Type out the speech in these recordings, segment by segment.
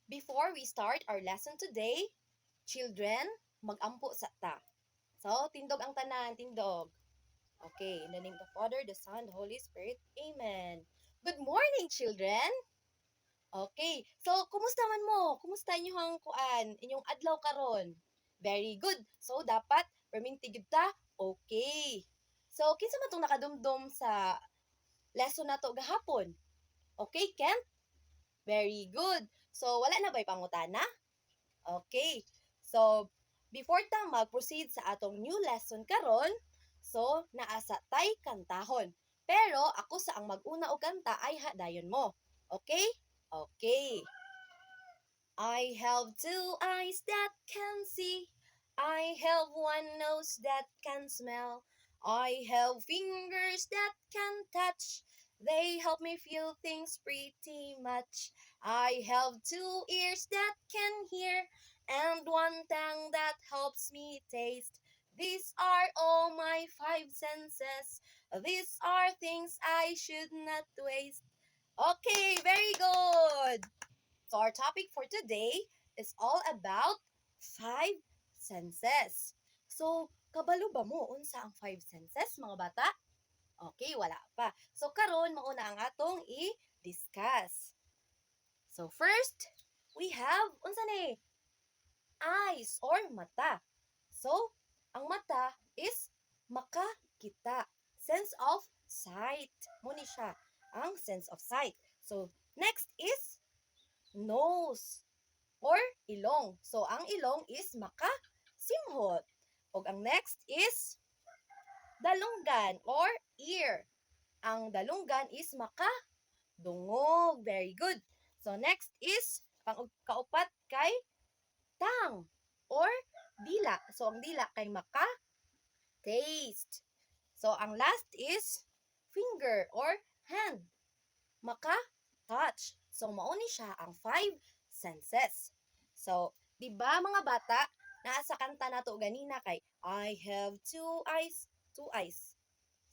Before we start our lesson today, children, mag-ampo sa ta. So, tindog ang tanan, tindog. Okay, in the name of the Father, the Son, the Holy Spirit. Amen. Good morning, children. Okay, so kumusta man mo? Kumusta inyong inyong adlaw karon? Very good. So, dapat perminti gyud ta. Okay. So, kinsa man tong nakadumdum sa lesson nato gahapon? Okay, Ken? Very good. So, wala na ba'y pangutana? Okay. So, before ta mag-proceed sa atong new lesson karon, so naasa tay kantahon. Pero ako sa ang mag-una og kanta ay hadayon mo. Okay? Okay. I have two eyes that can see. I have one nose that can smell. I have fingers that can touch. They help me feel things pretty much. I have two ears that can hear and one tongue that helps me taste. These are all my five senses. These are things I should not waste. Okay, very good. So our topic for today is all about five senses. So, kabalo ba mo unsa ang five senses, mga bata? Okay, wala pa. So, karon mauna ang atong i-discuss. So, first, we have, unsa ni? Eyes or mata. So, ang mata is makakita. Sense of sight. Muna siya, ang sense of sight. So, next is nose or ilong. So, ang ilong is makasimhot. O ang next is dalunggan or ear. Ang dalunggan is makadungog. Very good. So, next is kaupat kay tang or dila. So, ang dila kay maka-taste. So, ang last is finger or hand. Maka-touch. So, mauni siya ang five senses. So, di ba mga bata, nasa kanta nato ganina kay I have two eyes, two eyes.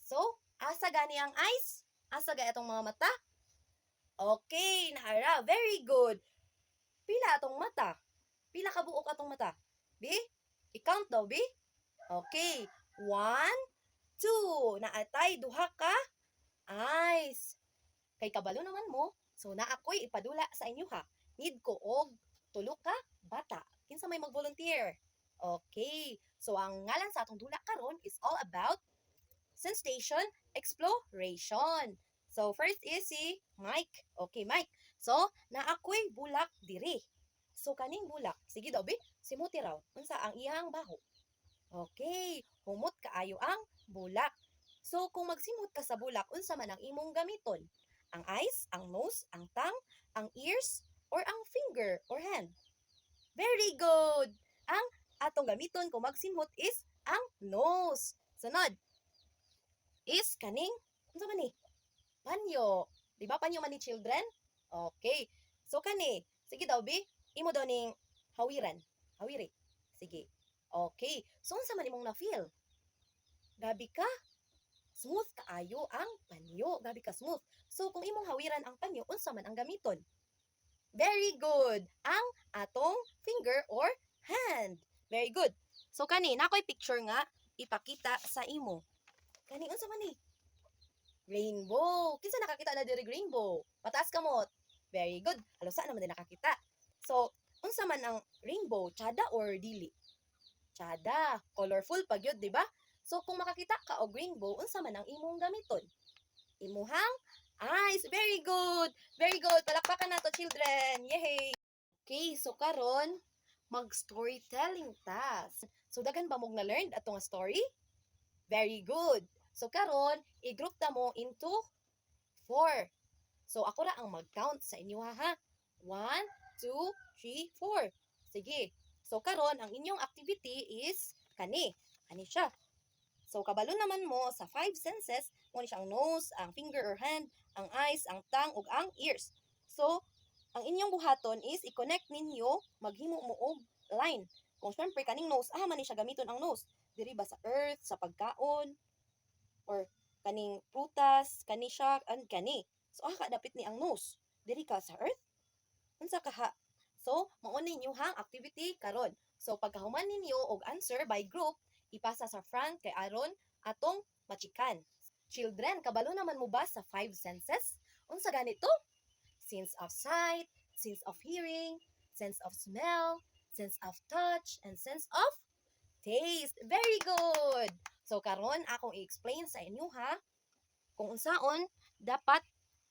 So, asa gani ang eyes? Asa ga itong mga mata? Okay, naara. Very good. Pila atong mata? Pila ka buok atong mata? Bi? I-count daw, bi? Okay. 1, 2. Naatay duha ka eyes. Kay kabalo naman mo, so na ako'y ipadula sa inyo ha. Need ko og tulo ka bata. Kinsa may mag-volunteer? Okay. So ang ngalan sa atong dula karon is all about sensation exploration. So first is si Mike. Okay, Mike. So na ako'y bulak diri. So kaning bulak, sige daw bi, simuti raw. Unsa ang iyang baho? Okay, humot kaayo ang bulak. So kung magsimot ka sa bulak, unsa man ang imong gamiton? Ang eyes, ang nose, ang tongue, ang ears, or ang finger or hand? Very good! Ang atong gamiton kung magsimot is ang nose. Sunod is kaning, unsa man ni? Panyo. Di ba panyo man ni children? Okay. So kani, sige daw bi, imo daw ning hawiran. Hawiri. Sige. Okay. So unsa man imong na-feel? Gabi ka? Smooth kaayo ang panyo. Gabi ka smooth. So, kung imong hawiran ang panyo, unsa man ang gamiton? Very good. Ang atong finger or hand. Very good. So, kani, nakoy picture nga, ipakita sa imo. Kani, unsa man ni? Rainbow. Kinsa nakakita na diri rainbow? Pataas kamot. Very good. Halusa naman din nakakita. So, unsa man ang rainbow? Tsada or dili? Tsada. Colorful pag yun, di ba? So, kung makakita ka og rainbow, unsa man ang imong gamiton? Imuhang eyes. Very good. Very good. Palakpakan nato, children. Yay! Okay, so karon mag-storytelling task. So, daghan ba mong na-learn atong story? Very good. So, karon i-group ta mo into 4. So, ako ra ang mag-count sa inyo ha. 1, 2, 3, 4. Sige. So, karon ang inyong activity is kani. Kani siya. So, kabalo naman mo sa 5 senses, muna siya ang nose, ang finger or hand, ang eyes, ang tongue, ug ang ears. So, ang inyong buhaton is i-connect ninyo, maghimo mo og line. Kung syempre kaning nose, man ni siya gamiton ang nose. Diri ba sa earth, sa pagkaon, or kaning prutas, kani siya, and kani. So, dapit ni ang nose. Diri ka sa earth, unsa ka ha? So, mao ninyo hang activity karon. So, pagkahuman ninyo og answer by group, ipasa sa front kay aron atong machikan. Children, kabalo naman mo ba sa five senses? Unsa ganito? Sense of sight, sense of hearing, sense of smell, sense of touch, and sense of taste. Very good! So, karon akong i-explain sa inyo ha, kung unsaon dapat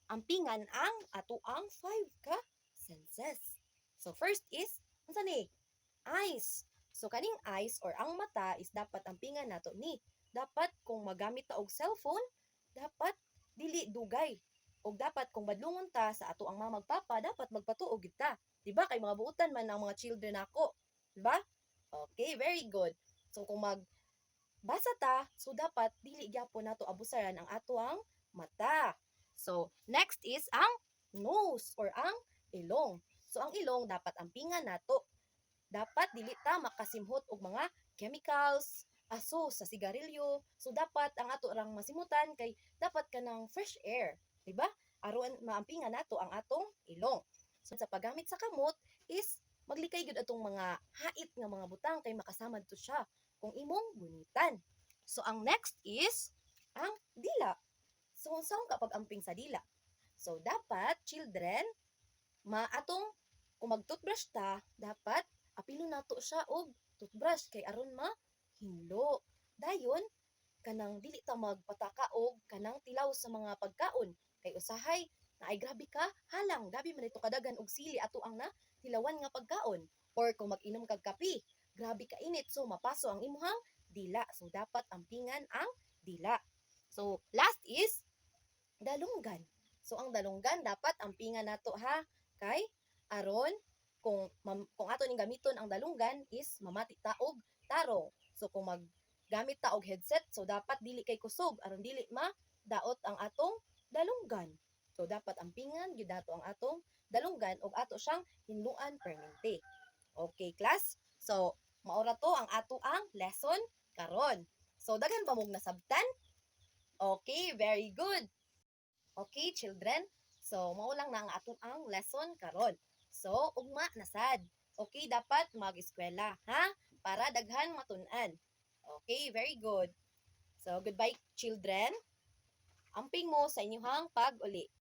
ampingan ang atoang five ka senses. So, first is, unsa ni? Eyes. So, kaning eyes or ang mata is dapat ampingan nato ni. Dapat kung magamit ta og cellphone, dapat dili dugay. O dapat kung badlungon ta sa ato ang mga magpapa, dapat magpatuog kita. Diba? Kay mga buutan man ang mga children ako. Diba? Okay, very good. So, kung magbasa ta, so dapat dili gyapon nato abusaran ang ato ang mata. So, next is ang nose or ang ilong. So, ang ilong dapat ampingan nato. Dapat dili ta makasimhot og mga chemicals, aso sa sigarilyo. So, dapat ang ato rang masimutan kay dapat ka ng fresh air. Diba? Aron maampingan nato ang atong ilong. So, sa paggamit sa kamot is maglikay gyud atong mga hait nga mga butang kay makasamad to siya kung imong gunitan. So, ang next is ang dila. So, unsaon kapag amping sa dila? So, dapat, children, atong kung mag-toothbrush ta, dapat apilo nato siya og toothbrush kay aron mahinlo. Dayon, kanang dili ta magpataka og kanang tilaw sa mga pagkaon. Kay usahay, na ay grabe ka, halang, gabi man ito kadagan og sili ato ang na tilawan nga pagkaon. Or kung mag-inom kag kape, grabe ka init, so mapaso ang imuhang dila. So, dapat ampingan ang dila. So, last is dalunggan. So, ang dalunggan dapat ampingan nato ha, kay aron kung ato ning gamiton ang dalunggan is mamati ta og tarong. So, kung maggamit ta og headset, so dapat dili kay kusog aron dili daot ang atong dalunggan. So, dapat ampingan gyud nato ang atong dalunggan og ato siyang hinluan permente. Okay, class? So, maura to ang ato ang lesson karon. So, daghan ba mong nasabtan? Okay, very good. Okay, children? So, mao lang na ang ato ang lesson karon. So, ugma na sad. Okay, dapat mag-eskwela, ha? Para daghan matun-an. Okay, very good. So, goodbye, children. Amping mo sa inyong pag-uli.